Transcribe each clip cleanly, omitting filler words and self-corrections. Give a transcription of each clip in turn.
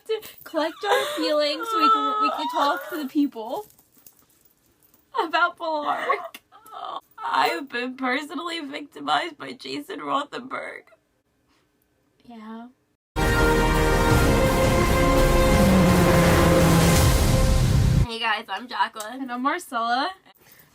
have to collect our feelings so we can talk to the people about Clark. I've been personally victimized by Jason Rothenberg. Yeah. Hey guys, I'm Jacqueline. And I'm Marcella.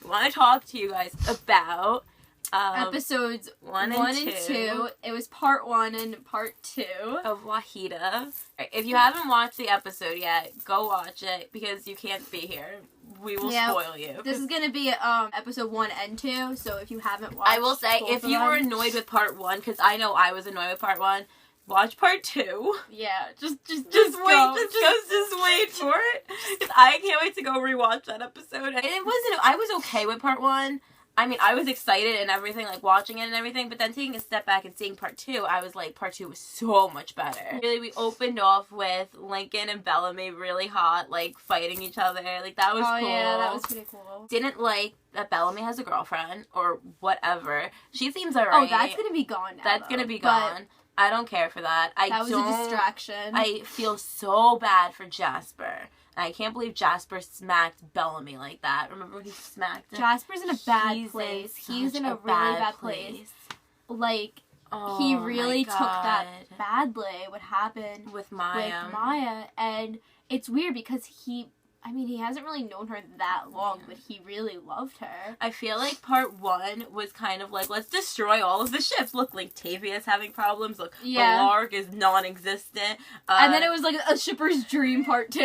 I want to talk to you guys about episodes 1 and 2. It was part 1 and part 2 of Wanheda. If you haven't watched the episode yet, go watch it because you can't be here. We will spoil you. This is gonna be episode 1 and 2. So if you haven't watched, I will say if you were annoyed with part 1, because I know I was annoyed with part 1. Watch part 2. Yeah, just wait. Just wait for it. I can't wait to go rewatch that episode. And I was okay with part 1. I mean, I was excited and everything, like, watching it and everything, but then taking a step back and seeing part 2, I was like, part 2 was so much better. Really, we opened off with Lincoln and Bellamy really hot, like, fighting each other. Like, that was cool. Yeah, that was pretty cool. Didn't like that Bellamy has a girlfriend, or whatever. She seems alright. Oh, that's gonna be gone now, That's gonna be gone. I don't care for that. That was a distraction. I feel so bad for Jasper. I can't believe Jasper smacked Bellamy like that. Remember when he smacked him? Jasper's in a bad place. He's in a really bad place. Like, he really took that badly, what happened with Maya. And it's weird because he hasn't really known her that long, but he really loved her. I feel like part 1 was kind of like, let's destroy all of the ships. Look, like, Tavia's having problems. Look, Lark is non-existent. And then it was like a shipper's dream part 2.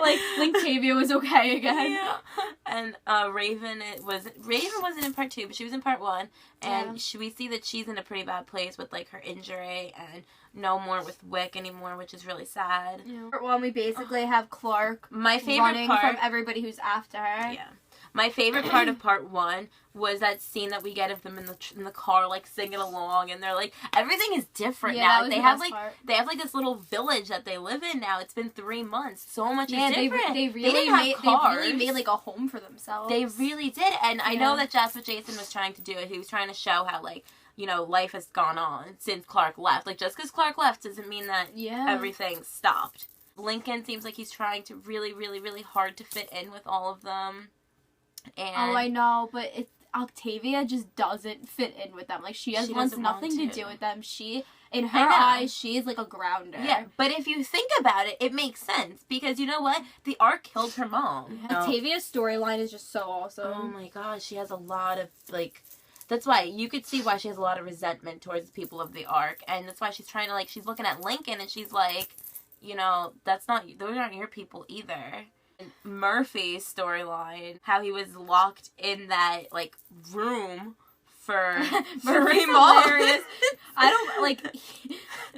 Like, Tavia was okay again. Yeah. And Raven wasn't in part 2, but she was in part 1. And we see that she's in a pretty bad place with, like, her injury and no more with Wick anymore, which is really sad. Yeah. Part 1, we basically have Clark running from everybody who's after her. Yeah. My favorite part of part 1 was that scene that we get of them in the car, like, singing along, and they're like, everything is different now. They have like this little village that they live in now. It's been 3 months. So much is different. They really made like a home for themselves. They really did, and I know that that's what Jason was trying to do. He was trying to show how, like, you know, life has gone on since Clark left. Like, just because Clark left doesn't mean that everything stopped. Lincoln seems like he's trying to really, really, really hard to fit in with all of them. And I know, but Octavia just doesn't fit in with them. Like, she wants nothing to do with them. In her eyes, she is like a grounder. Yeah, but if you think about it, it makes sense. Because you know what? The Ark killed her mom. Octavia's storyline is just so awesome. Oh my gosh, she has a lot of, like... That's why, you could see why she has a lot of resentment towards the people of the Ark. And that's why she's trying to, like, she's looking at Lincoln and she's like, you know, those aren't your people either. And Murphy's storyline, how he was locked in that, like, room for 3 months. I don't, like,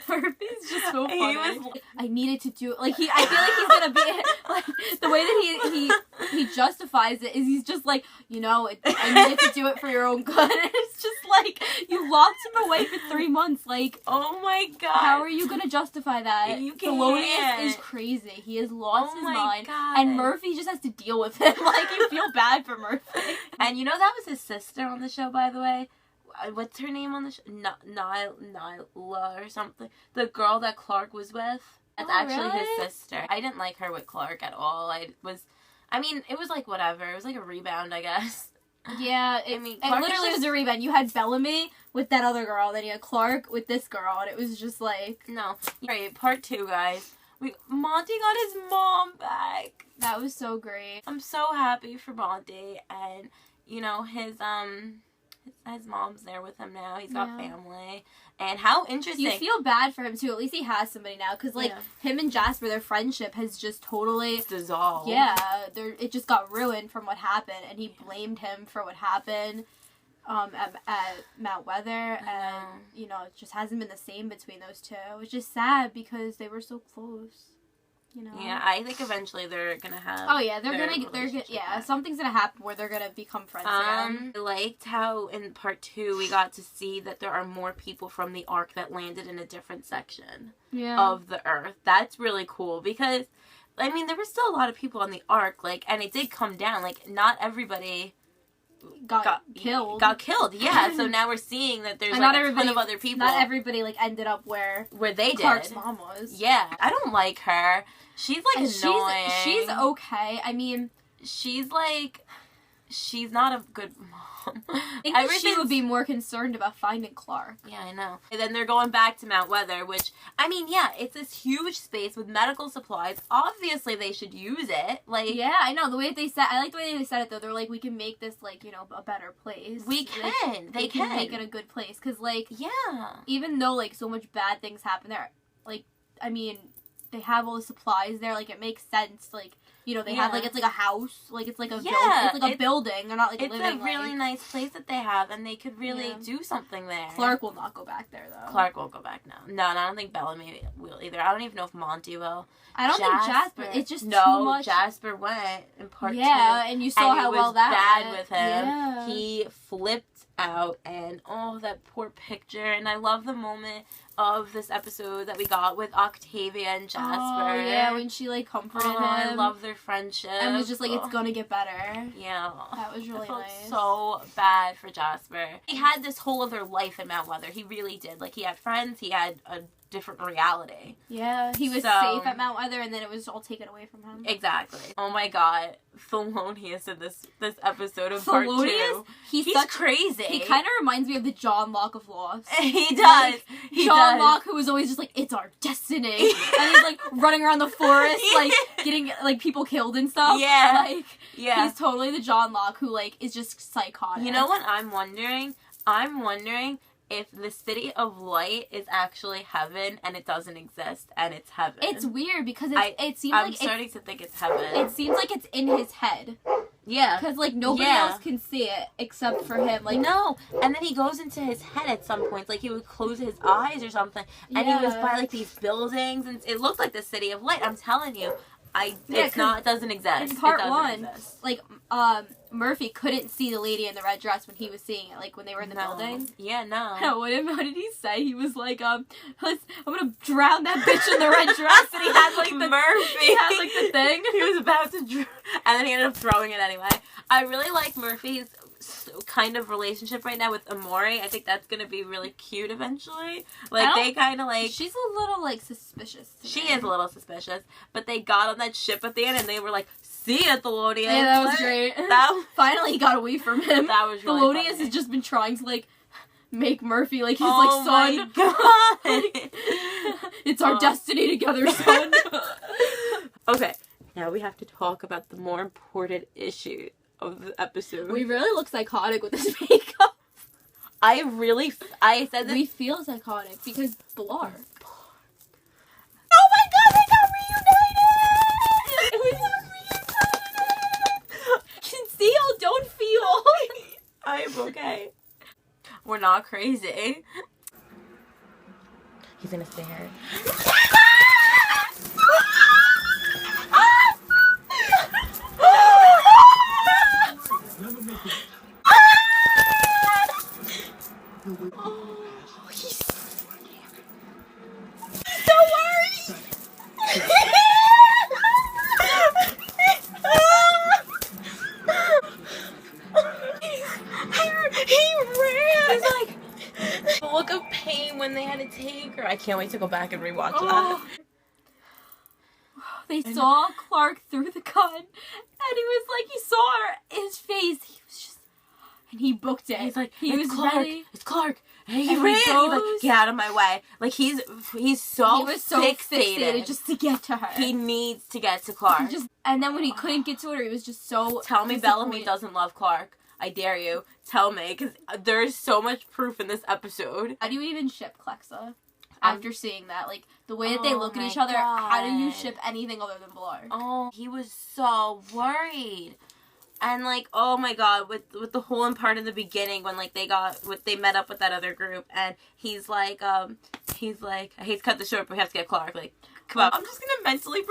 Murphy's just so funny. I needed to do it. Like, I feel like he's gonna be, like, the way that he justifies it is he's just like, you know, I needed to do it for your own good. And it's just like, you locked him away for 3 months. Like, oh my god. How are you gonna justify that? You can't. Thelonious is crazy. He has lost his mind. God. And Murphy just has to deal with him. Like, you feel bad for Murphy. And you know that was his sister on the show, by the way? What's her name on the show? Nyla or something. The girl that Clark was with. That's actually his sister. I didn't like her with Clark at all. It was like whatever. It was like a rebound, I guess. Yeah, it literally was a rebound. You had Bellamy with that other girl, then you had Clark with this girl, and it was just like... No. Right, part 2, guys. Monty got his mom back. That was so great. I'm so happy for Monty, and, you know, his mom's there with him now. He's got family. And how interesting. You feel bad for him, too. At least he has somebody now. Because, like, him and Jasper, their friendship has just totally... It's dissolved. Yeah. It just got ruined from what happened. And he blamed him for what happened at Mount Weather. And, you know, it just hasn't been the same between those two. Which is sad because they were so close. You know? Yeah, I think eventually they're gonna have. Oh yeah, they're gonna something's gonna happen where they're gonna become friends again. I liked how in part 2 we got to see that there are more people from the Ark that landed in a different section of the Earth. That's really cool because, I mean, there were still a lot of people on the Ark, like, and it did come down. Like, not everybody got killed. Got killed, yeah. So now we're seeing that there's like a ton of other people. Not everybody like ended up where they Clark's did. mom was. Yeah, I don't like her. She's like annoying. She's okay. I mean, she's not a good mom. I think she would be more concerned about finding Clark. Yeah, I know. And then they're going back to Mount Weather, which, I mean, yeah, it's this huge space with medical supplies. Obviously, they should use it. Like, yeah, I know. The way they said, I like the way they said it, though. They're like, we can make this, like, you know, a better place. We can. They can make it a good place. Because, like, yeah. Even though, like, so much bad things happen there, like, I mean, they have all the supplies there. Like, it makes sense. Like, you know, they have, like, it's like a house. Like, it's like a building. It's like a building. They're not, like, living, it's a really nice place that they have, and they could really do something there. Clark will not go back there, though. Clark won't go back now. No, and I don't think Bellamy will either. I don't even know if Monty will. I don't think Jasper. It's just too much. Jasper went in part 2. Yeah, and you saw how well that bad with him. Yeah. He flipped out, and that poor picture. And I love the moment of this episode that we got with Octavia and Jasper. Oh, yeah, when she, like, comforted him. I love their friendship. And was just like, it's gonna get better. Yeah. That was really nice. So bad for Jasper. He had this whole other life in Mount Weather. He really did. Like, he had friends, he had a different reality. Yeah, he was safe at Mount Weather, and then it was all taken away from him. Exactly. Oh my god, Thelonious in this episode of part 2. He's crazy. He kind of reminds me of the John Locke of Lost. He does. Like, John Locke, who was always just like, it's our destiny, and he's like running around the forest, like getting like people killed and stuff. Yeah, like he's totally the John Locke who like is just psychotic. You know what I'm wondering? I'm wondering if the city of light is actually heaven and it doesn't exist and it's heaven. It's weird because it seems I'm starting to think it's heaven. It seems like it's in his head. Yeah. Because, like, nobody else can see it except for him. Like, no. And then he goes into his head at some point. Like, he would close his eyes or something. And he was by, like, these buildings. And it looked like the city of light. I'm telling you. It doesn't exist. In part 1, like, Murphy couldn't see the lady in the red dress when he was seeing it, like, when they were in the building. Yeah, no. What did he say? He was like, I'm gonna drown that bitch in the red dress, and he had, like, Murphy. He had, like, the thing. He was about to drown, and then he ended up throwing it anyway. I really like Murphy's kind of relationship right now with Amori. I think that's gonna be really cute eventually. Like, they kind of like... She's a little, like, suspicious. She is a little suspicious. But they got on that ship at the end, and they were like, see ya, Thelonious. Yeah, that was great. Finally, he got away from him. That was really Thelonious funny. has just been trying to, like, make Murphy, like, his, son. My God. It's our destiny together, son. Okay, now we have to talk about the more important issue of the episode. We really look psychotic with this makeup. I said that we feel psychotic because Blar. Oh my god, they got reunited! We got reunited! Conceal, don't feel. I'm okay. We're not crazy. He's gonna stay here. I can't wait to go back and rewatch that. They saw Clark through the gun, and he was like, he saw his face. He was just, and he booked it. He's like, he was Clark. ready. It's Clark. And he ran. He's like, get out of my way. Like, he's so fixated just to get to her. He needs to get to Clark. And then when he couldn't get to her, he was just so. Tell me Bellamy doesn't love Clark. I dare you. Tell me, because there's so much proof in this episode. How do you even ship Clexa? After seeing that, like, the way that they look at each other, how do you ship anything other than Blar? Oh, he was so worried. And, like, oh my god, with the whole part in the beginning when, like, they met up with that other group, and he's like, I hate to cut this short, but we have to get Clark, like, come on. I'm just gonna mentally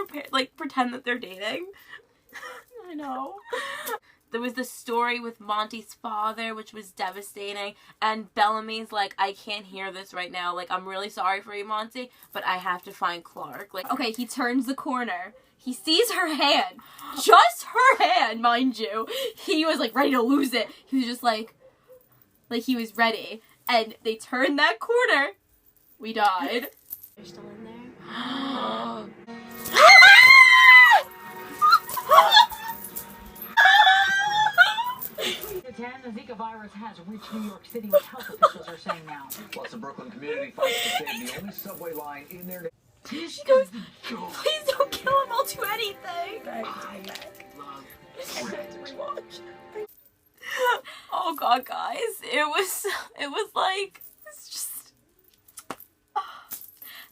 pretend that they're dating. I know. there was the story with Monty's father, which was devastating, and Bellamy's like, I can't hear this right now, like, I'm really sorry for you, Monty, but I have to find Clark. Like, okay, he turns the corner. He sees her hand. Just her hand, mind you. He was, like, ready to lose it. He was just like he was ready. And they turned that corner. We died. You're still in there? The Zika virus has reached New York City, what health officials are saying now. Plus, the Brooklyn community fights to save the only subway line in their... She goes, please don't kill him, I'll do anything. Oh god, guys. It was like, it's just...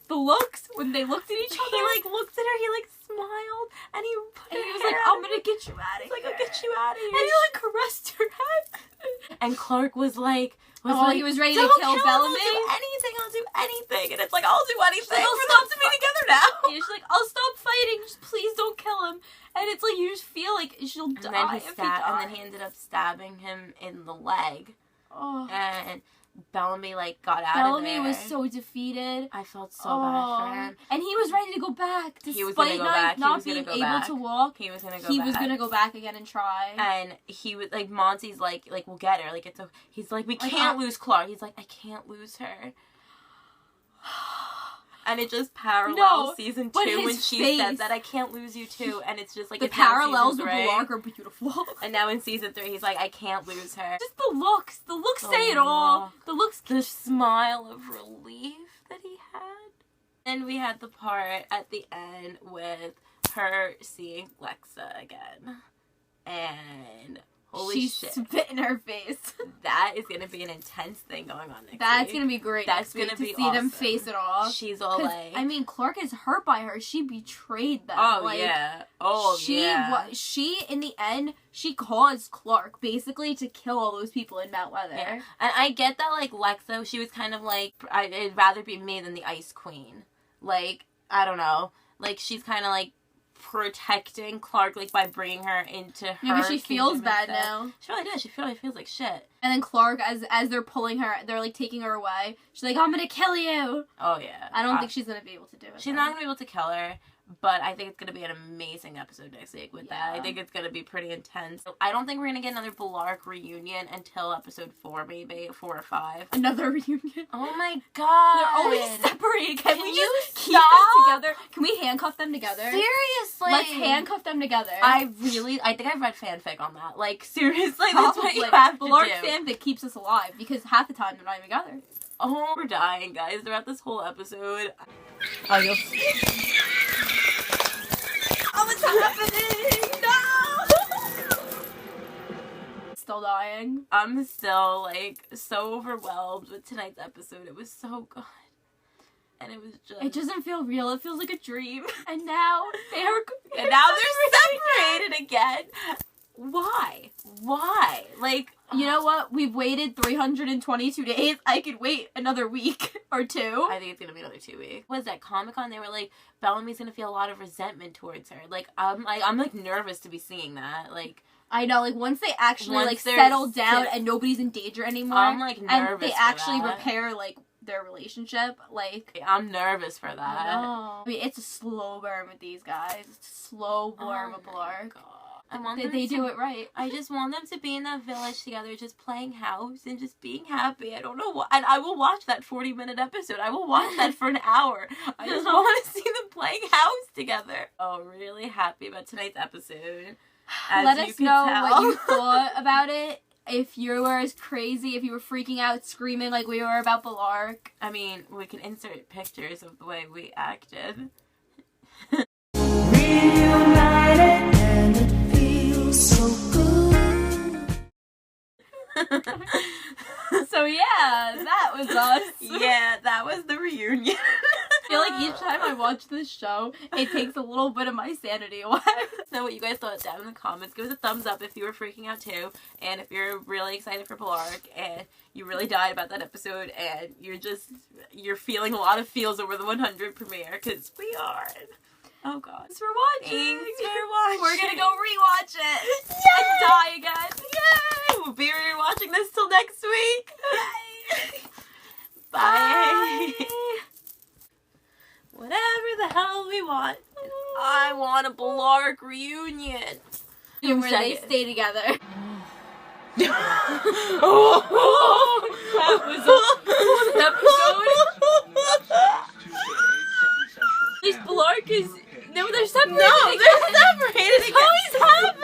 The looks, when they looked at each other. He, like, looked at her, he, like, smiled, and he was like, I'm gonna get you out of here. Like, I'll get you out of here. And he, like, caressed her head. And Clark was like, he was ready to kill Bellamy. I'll do anything. And it's like, I'll do anything. Like, for them to be together now. Yeah, she's like, I'll stop fighting. Just please don't kill him. And it's like, you just feel like she'll die if he dies. And then he ended up stabbing him in the leg. Oh. And Bellamy, like, got out of there. Bellamy was so defeated. I felt so bad for him. And he was ready to go back. Despite not being able to walk. He was gonna go back. He was gonna go back again and try. And he was, like, Monty's like, we'll get her. Like, he's like, we can't lose Clark. He's like, I can't lose her. And it just parallels season 2 when she said that I can't lose you too, and it's just like the parallels with Clark are beautiful. And now in season 3, he's like, I can't lose her. Just the looks say it all. The smile of relief that he had. And we had the part at the end with her seeing Lexa again, and holy shit, she spit in her face. That is gonna be an intense thing going on next That's week. Gonna be great. That's gonna be to see awesome. them face it off. She's all like, I mean, Clark is hurt by her. She betrayed them. Oh like, yeah. She in the end, she caused Clark basically to kill all those people in Mount Weather. Yeah. And I get that, like, Lexa, she was kind of like, I'd rather be me than the Ice Queen. Like, I don't know. Like, she's kind of like protecting Clark, like, by bringing her into her. Yeah, but she feels bad now. She really does. She feels like shit. And then Clark, as they're pulling her, they're like taking her away. She's like, I'm gonna kill you. Oh yeah. I don't think she's gonna be able to do it. She's not gonna be able to kill her. But I think it's going to be an amazing episode next week with that. I think it's going to be pretty intense. So I don't think we're going to get another Blark reunion until episode 4, maybe. 4 or 5. Another reunion? Oh my god. They're always separated. Can we just keep them together? Can we handcuff them together? Seriously. Let's handcuff them together. I think I've read fanfic on that. Like, seriously, that's what you have to Blark do. fanfic keeps us alive because half the time they're not even together. Oh, we're dying, guys. Throughout this whole episode. Oh, you'll see. Oh, what's happening? No! Still dying. I'm still, like, so overwhelmed with tonight's episode. It was so good. And it was just... It doesn't feel real. It feels like a dream. And now they're separated again. Why? Like... You know what? We've waited 322 days. I could wait another week or 2. I think it's gonna be another 2 weeks. Was that Comic-Con? They were like, Bellamy's gonna feel a lot of resentment towards her. Like, I'm nervous to be seeing that. Like, I know, like, once they actually, settle down and nobody's in danger anymore. I'm, like, nervous and they actually that. repair, like, their relationship, like... I'm nervous for that. I mean, it's a slow burn with these guys. It's a slow burn with Blark. They do it right. I just want them to be in that village together, just playing house and just being happy. I don't know what. And I will watch that 40-minute episode. I will watch that for an hour. I just want to see them playing house together. Oh, really happy about tonight's episode. Let us know what you thought about it. If you were as crazy, if you were freaking out, screaming like we were about Blark. I mean, we can insert pictures of the way we acted. Reunited and it feels so good. So yeah, that was us. Yeah, that was the reunion. I feel like each time I watch this show, it takes a little bit of my sanity away. So what you guys thought down in the comments. Give us a thumbs up if you were freaking out too, and if you're really excited for Blark, and you really died about that episode, and you're feeling a lot of feels over the 100 premiere, because we are. Oh god. Thanks for watching. Thanks for watching. We're gonna go rewatch it. Yay! And die again. Yay! We'll be rewatching this till next week. Yay! Bye. Whatever the hell we want. I want a Blark reunion. Where they stay together. That was an episode. This Blark is... No, they're separated. No, they're separated. How is happening?